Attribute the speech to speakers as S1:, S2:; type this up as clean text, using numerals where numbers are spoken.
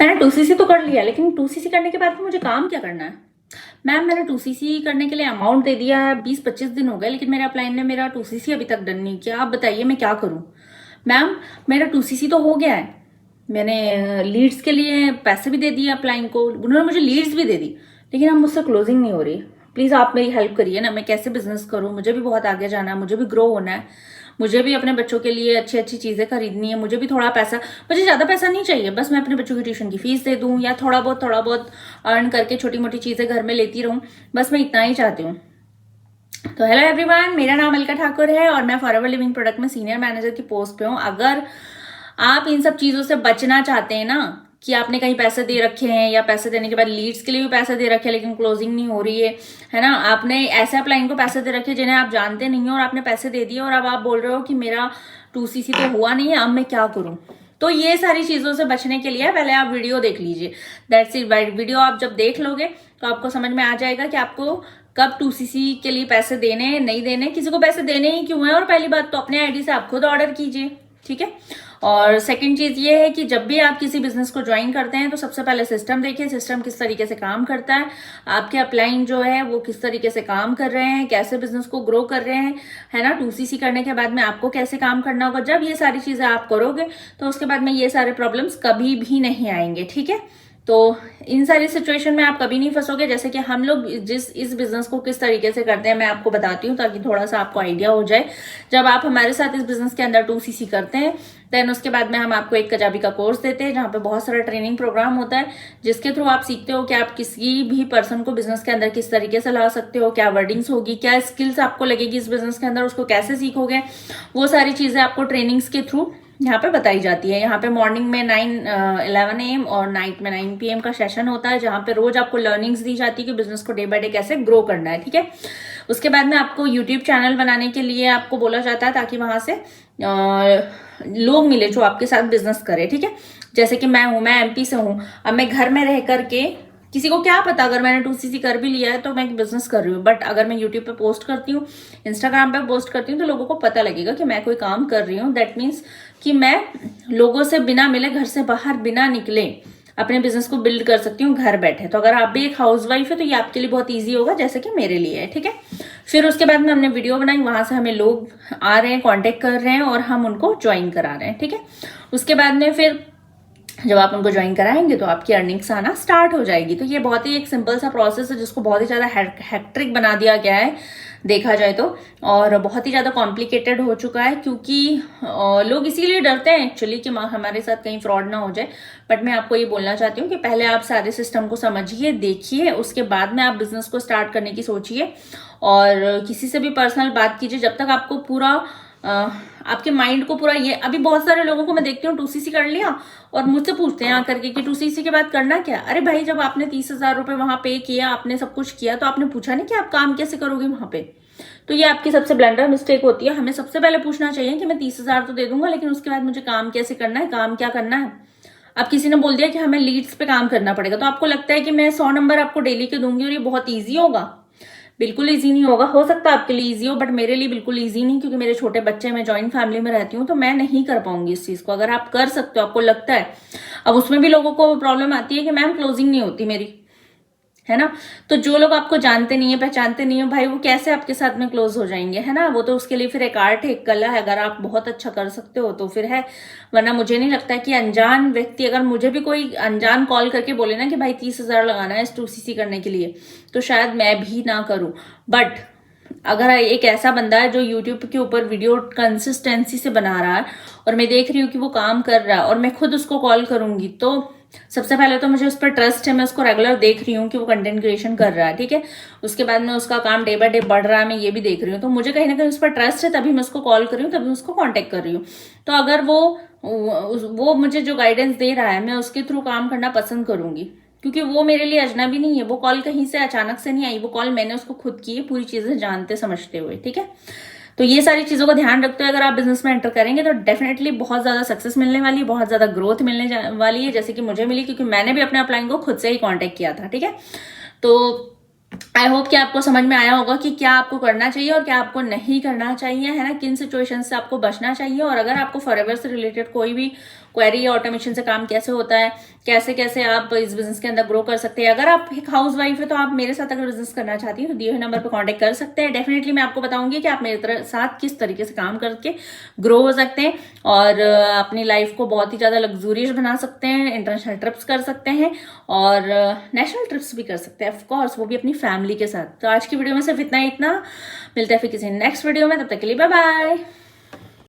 S1: मैंने 2cc तो कर लिया, लेकिन 2cc करने के बाद मुझे काम क्या करना है? मैम मैंने 2cc करने के लिए अमाउंट दे दिया है, 20-25 दिन हो गए, लेकिन मेरे अपलाइन ने मेरा 2cc अभी तक डन नहीं किया। आप बताइए मैं क्या करूं? मैम मेरा 2cc तो हो गया है, मैंने लीड्स के लिए पैसे भी दे दिए अपलाइन को, उन्होंने मुझे लीड्स भी दे दी, लेकिन अब मुझसे क्लोजिंग नहीं हो रही। प्लीज़ आप मेरी हेल्प करिए ना, मैं कैसे बिजनेस करूँ? मुझे भी बहुत आगे जाना है, मुझे भी ग्रो होना है, मुझे भी अपने बच्चों के लिए अच्छी अच्छी चीज़ें खरीदनी है, मुझे भी थोड़ा पैसा, मुझे ज़्यादा पैसा नहीं चाहिए, बस मैं अपने बच्चों की ट्यूशन की फीस दे दूँ या थोड़ा बहुत अर्न करके छोटी मोटी चीज़ें घर में लेती रहूँ, बस मैं इतना ही चाहती हूँ। तो हेलो एवरीवन, मेरा नाम अलका ठाकुर है और मैं फॉरएवर लिविंग प्रोडक्ट में सीनियर मैनेजर की पोस्ट पे हूँ। अगर आप इन सब चीज़ों से बचना चाहते हैं ना, कि आपने कहीं पैसे दे रखे हैं या पैसे देने के बाद लीड्स के लिए भी पैसे दे रखे हैं लेकिन क्लोजिंग नहीं हो रही है ना, आपने ऐसे अपलाइन को पैसे दे रखे जिन्हें आप जानते नहीं हो और आपने पैसे दे दिए और अब आप बोल रहे हो कि मेरा 2cc तो हुआ नहीं है, अब मैं क्या करूं? तो ये सारी चीज़ों से बचने के लिए पहले आप वीडियो देख लीजिए। That's it. वीडियो आप जब देख लोगे तो आपको समझ में आ जाएगा कि आपको कब 2cc के लिए पैसे देने नहीं देने, किसी को पैसे देने ही क्यों है, और पहली बात तो अपने आईडी से आप खुद ऑर्डर कीजिए, ठीक है। और सेकंड चीज ये है कि जब भी आप किसी बिजनेस को ज्वाइन करते हैं तो सबसे पहले सिस्टम देखिए, सिस्टम किस तरीके से काम करता है, आपके अपलाइन जो है वो किस तरीके से काम कर रहे हैं, कैसे बिजनेस को ग्रो कर रहे हैं, है ना। 2cc करने के बाद में आपको कैसे काम करना होगा, जब ये सारी चीजें आप करोगे तो उसके बाद में ये सारे प्रॉब्लम्स कभी भी नहीं आएंगे, ठीक है। तो इन सारी सिचुएशन में आप कभी नहीं फंसोगे। जैसे कि हम लोग इस बिजनेस को किस तरीके से करते हैं मैं आपको बताती हूँ, ताकि थोड़ा सा आपको आइडिया हो जाए। जब आप हमारे साथ इस बिजनेस के अंदर 2cc करते हैं, देन उसके बाद में हम आपको एक कजाबी का कोर्स देते हैं जहाँ पे बहुत सारा ट्रेनिंग प्रोग्राम होता है, जिसके थ्रू आप सीखते हो कि आप किसी भी पर्सन को बिजनेस के अंदर किस तरीके से ला सकते हो, क्या वर्डिंग्स होगी, क्या स्किल्स आपको लगेगी इस बिजनेस के अंदर, उसको कैसे सीखोगे, वो सारी चीजें आपको ट्रेनिंग्स के थ्रू यहाँ पे बताई जाती है। यहाँ पे मॉर्निंग में 11 AM और नाइट में 9 PM का सेशन होता है, जहाँ पे रोज आपको लर्निंग्स दी जाती है कि बिजनेस को डे बाय डे कैसे ग्रो करना है, ठीक है। उसके बाद में आपको यूट्यूब चैनल बनाने के लिए आपको बोला जाता है, ताकि वहां से लोग मिले जो आपके साथ बिजनेस करे, ठीक है। जैसे कि मैं हूँ, मैं MP से हूँ, अब मैं घर में रह करके, किसी को क्या पता, अगर मैंने 2cc कर भी लिया है तो मैं बिजनेस कर रही हूँ, बट अगर मैं यूट्यूब पे पोस्ट करती हूँ, इंस्टाग्राम पे पोस्ट करती हूँ, तो लोगों को पता लगेगा कि मैं कोई काम कर रही हूँ। दैट मीन्स कि मैं लोगों से बिना मिले, घर से बाहर बिना निकले अपने बिजनेस को बिल्ड कर सकती हूँ घर बैठे। तो अगर आप भी एक हाउसवाइफ है तो ये आपके लिए बहुत ईजी होगा, जैसे कि मेरे लिए है, ठीक है। फिर उसके बाद में हमने वीडियो बनाई, वहां से हमें लोग आ रहे हैं, कॉन्टेक्ट कर रहे हैं और हम उनको ज्वाइन करा रहे हैं, ठीक है। उसके बाद में फिर जब आप उनको ज्वाइन कराएंगे तो आपकी अर्निंग्स आना स्टार्ट हो जाएगी। तो ये बहुत ही एक सिंपल सा प्रोसेस है, जिसको बहुत ही ज़्यादा हैक्ट्रिक बना दिया गया है देखा जाए तो, और बहुत ही ज़्यादा कॉम्प्लिकेटेड हो चुका है, क्योंकि लोग इसीलिए डरते हैं एक्चुअली कि हमारे साथ कहीं फ्रॉड ना हो जाए। बट मैं आपको ये बोलना चाहती हूँ कि पहले आप सारे सिस्टम को समझिए, देखिए, उसके बाद में आप बिजनेस को स्टार्ट करने की सोचिए, और किसी से भी पर्सनल बात कीजिए जब तक आपको पूरा आपके माइंड को पूरा, ये अभी बहुत सारे लोगों को मैं देखती हूँ 2cc कर लिया और मुझसे पूछते हैं आकर के कि 2cc के बाद करना क्या। अरे भाई, जब आपने 30,000 रुपए वहां पे किया, आपने सब कुछ किया, तो आपने पूछा नहीं कि आप काम कैसे करोगे वहां पे। तो ये आपकी सबसे ब्लंडर मिस्टेक होती है। हमें सबसे पहले पूछना चाहिए कि मैं 30,000 तो दे दूंगा, लेकिन उसके बाद मुझे काम कैसे करना है, काम क्या करना है। अब किसी ने बोल दिया कि हमें लीड्स पे काम करना पड़ेगा, तो आपको लगता है कि मैं 100 नंबर आपको डेली के दूंगी और ये बहुत ईजी होगा। बिल्कुल इजी नहीं होगा। हो सकता है आपके लिए इजी हो, बट मेरे लिए बिल्कुल इजी नहीं, क्योंकि मेरे छोटे बच्चे, मैं जॉइंट फैमिली में रहती हूँ, तो मैं नहीं कर पाऊंगी इस चीज को। अगर आप कर सकते हो, आपको लगता है, अब उसमें भी लोगों को प्रॉब्लम आती है कि मैम क्लोजिंग नहीं होती मेरी, है ना। तो जो लोग आपको जानते नहीं है, पहचानते नहीं है, भाई वो कैसे आपके साथ में क्लोज हो जाएंगे, है ना। वो तो उसके लिए फिर एक आर्ट है, एक कला है। अगर आप बहुत अच्छा कर सकते हो तो फिर है, वरना मुझे नहीं लगता है कि अनजान व्यक्ति, अगर मुझे भी कोई अनजान कॉल करके बोले ना कि भाई 30,000 लगाना है इस 2cc करने के लिए, तो शायद मैं भी ना करूं। बट अगर एक ऐसा बंदा है जो यूट्यूब के ऊपर वीडियो कंसिस्टेंसी से बना रहा है और मैं देख रही हूँ कि वो काम कर रहा है, और मैं खुद उसको कॉल करूंगी, तो सबसे पहले तो मुझे उस पर ट्रस्ट है, मैं उसको रेगुलर देख रही हूँ कि वो कंटेंट क्रिएशन कर रहा है, ठीक है। उसके बाद में उसका काम डे बाय डे बढ़ रहा है, मैं ये भी देख रही हूँ, तो मुझे कहीं ना कहीं उस पर ट्रस्ट है, तभी मैं उसको कॉल कर रही हूँ, तभी मैं उसको कॉन्टेक्ट कर रही हूँ। तो अगर वो मुझे जो गाइडेंस दे रहा है, मैं उसके थ्रू काम करना पसंद करूंगी, क्योंकि वो मेरे लिए अजनबी नहीं है। वो कॉल कहीं से अचानक से नहीं आई, वो कॉल मैंने उसको खुद की है, पूरी चीजें जानते समझते हुए, ठीक है। तो ये सारी चीजों का ध्यान रखते हुए अगर आप बिजनेस में एंटर करेंगे तो डेफिनेटली बहुत ज्यादा सक्सेस मिलने वाली है, बहुत ज्यादा ग्रोथ मिलने वाली है, जैसे कि मुझे मिली, क्योंकि मैंने भी अपने अपलाइन को खुद से ही कांटेक्ट किया था, ठीक है। तो आई होप कि आपको समझ में आया होगा कि क्या आपको करना चाहिए और क्या आपको नहीं करना चाहिए, है ना, किन सिचुएशन से आपको बचना चाहिए। और अगर आपको फॉरएवर से रिलेटेड कोई भी क्वेरी ऑटोमेशन से काम कैसे होता है, कैसे कैसे आप इस बिजनेस के अंदर ग्रो कर सकते हैं। अगर आप एक हाउस वाइफ है तो आप मेरे साथ अगर बिजनेस करना चाहती हैं तो दिए हुए नंबर पर कॉन्टेक्ट कर सकते हैं। डेफिनेटली मैं आपको बताऊंगी कि आप मेरे साथ किस तरीके से काम करके ग्रो हो सकते हैं और अपनी लाइफ को बहुत ही ज़्यादा लग्जूरियस बना सकते हैं, इंटरनेशनल ट्रिप्स कर सकते हैं और नेशनल ट्रिप्स भी कर सकते हैं, ऑफ कोर्स वो भी अपनी फैमिली के साथ। तो आज की वीडियो में सिर्फ इतना मिलता है फिर किसी नेक्स्ट वीडियो में, तब तक के लिए बाय बाय।